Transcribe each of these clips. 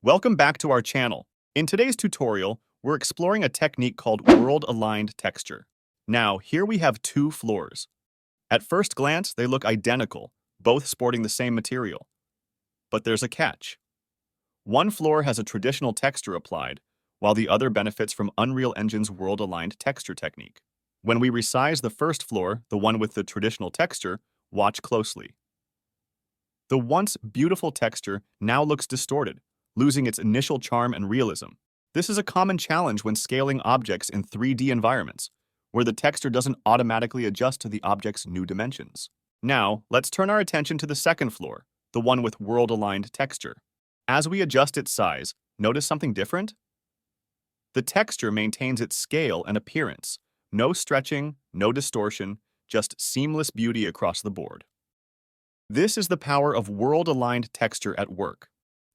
Welcome back to our channel. In today's tutorial, we're exploring a technique called world-aligned texture. Now, here we have two floors. At first glance, they look identical, both sporting the same material. But there's a catch. One floor has a traditional texture applied, while the other benefits from Unreal Engine's world-aligned texture technique. When we resize the first floor, the one with the traditional texture, watch closely. The once beautiful texture now looks distorted, losing its initial charm and realism. This is a common challenge when scaling objects in 3D environments, where the texture doesn't automatically adjust to the object's new dimensions. Now, let's turn our attention to the second floor, the one with world-aligned texture. As we adjust its size, notice something different? The texture maintains its scale and appearance. No stretching, no distortion, just seamless beauty across the board. This is the power of world-aligned texture at work.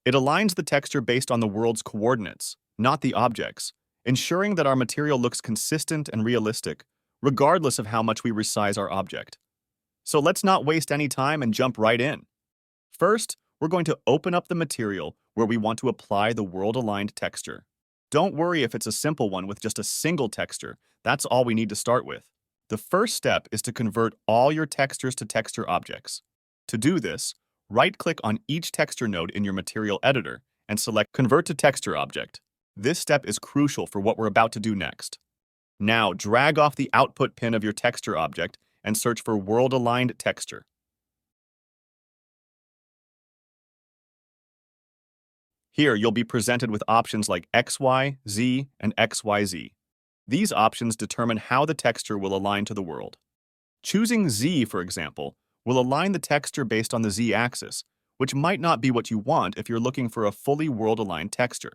It aligns the texture based on the world's coordinates, not the objects, ensuring that our material looks consistent and realistic, regardless of how much we resize our object. So let's not waste any time and jump right in. First, we're going to open up the material where we want to apply the world-aligned texture. Don't worry if it's a simple one with just a single texture. That's all we need to start with. The first step is to convert all your textures to texture objects. To do this, right-click on each texture node in your material editor and select Convert to Texture Object. This step is crucial for what we're about to do next. Now, drag off the output pin of your texture object and search for World-Aligned Texture. Here, you'll be presented with options like XY, Z, and XYZ. These options determine how the texture will align to the world. Choosing Z, for example, will align the texture based on the Z-axis, which might not be what you want if you're looking for a fully world-aligned texture.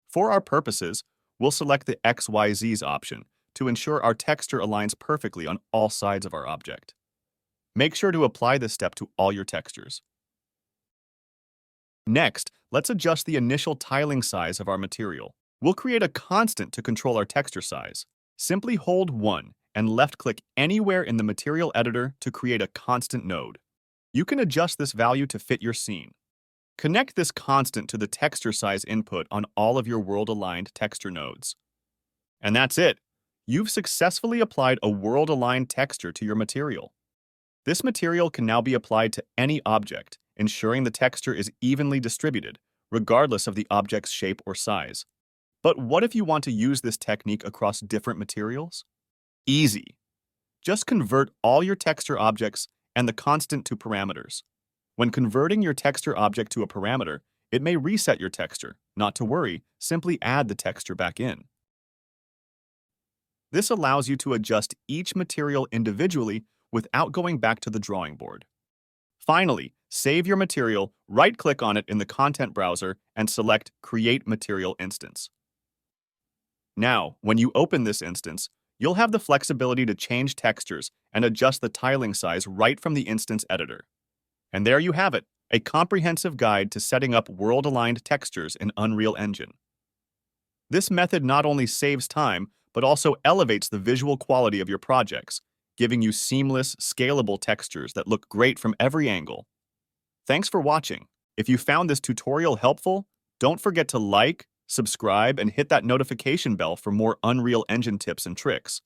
For our purposes, we'll select the XYZ's option to ensure our texture aligns perfectly on all sides of our object. Make sure to apply this step to all your textures. Next, let's adjust the initial tiling size of our material. We'll create a constant to control our texture size. Simply hold 1 and left-click anywhere in the material editor to create a constant node. You can adjust this value to fit your scene. Connect this constant to the texture size input on all of your world-aligned texture nodes. And that's it. You've successfully applied a world-aligned texture to your material. This material can now be applied to any object, ensuring the texture is evenly distributed, regardless of the object's shape or size. But what if you want to use this technique across different materials? Easy. Just convert all your texture objects and the constant to parameters. When converting your texture object to a parameter, it may reset your texture. Not to worry, simply add the texture back in. This allows you to adjust each material individually without going back to the drawing board. Finally, save your material, right-click on it in the content browser, and select Create Material Instance. Now, when you open this instance, you'll have the flexibility to change textures and adjust the tiling size right from the instance editor. And there you have it, a comprehensive guide to setting up world-aligned textures in Unreal Engine. This method not only saves time, but also elevates the visual quality of your projects, giving you seamless, scalable textures that look great from every angle. Thanks for watching. If you found this tutorial helpful, don't forget to like, subscribe, and hit that notification bell for more Unreal Engine tips and tricks.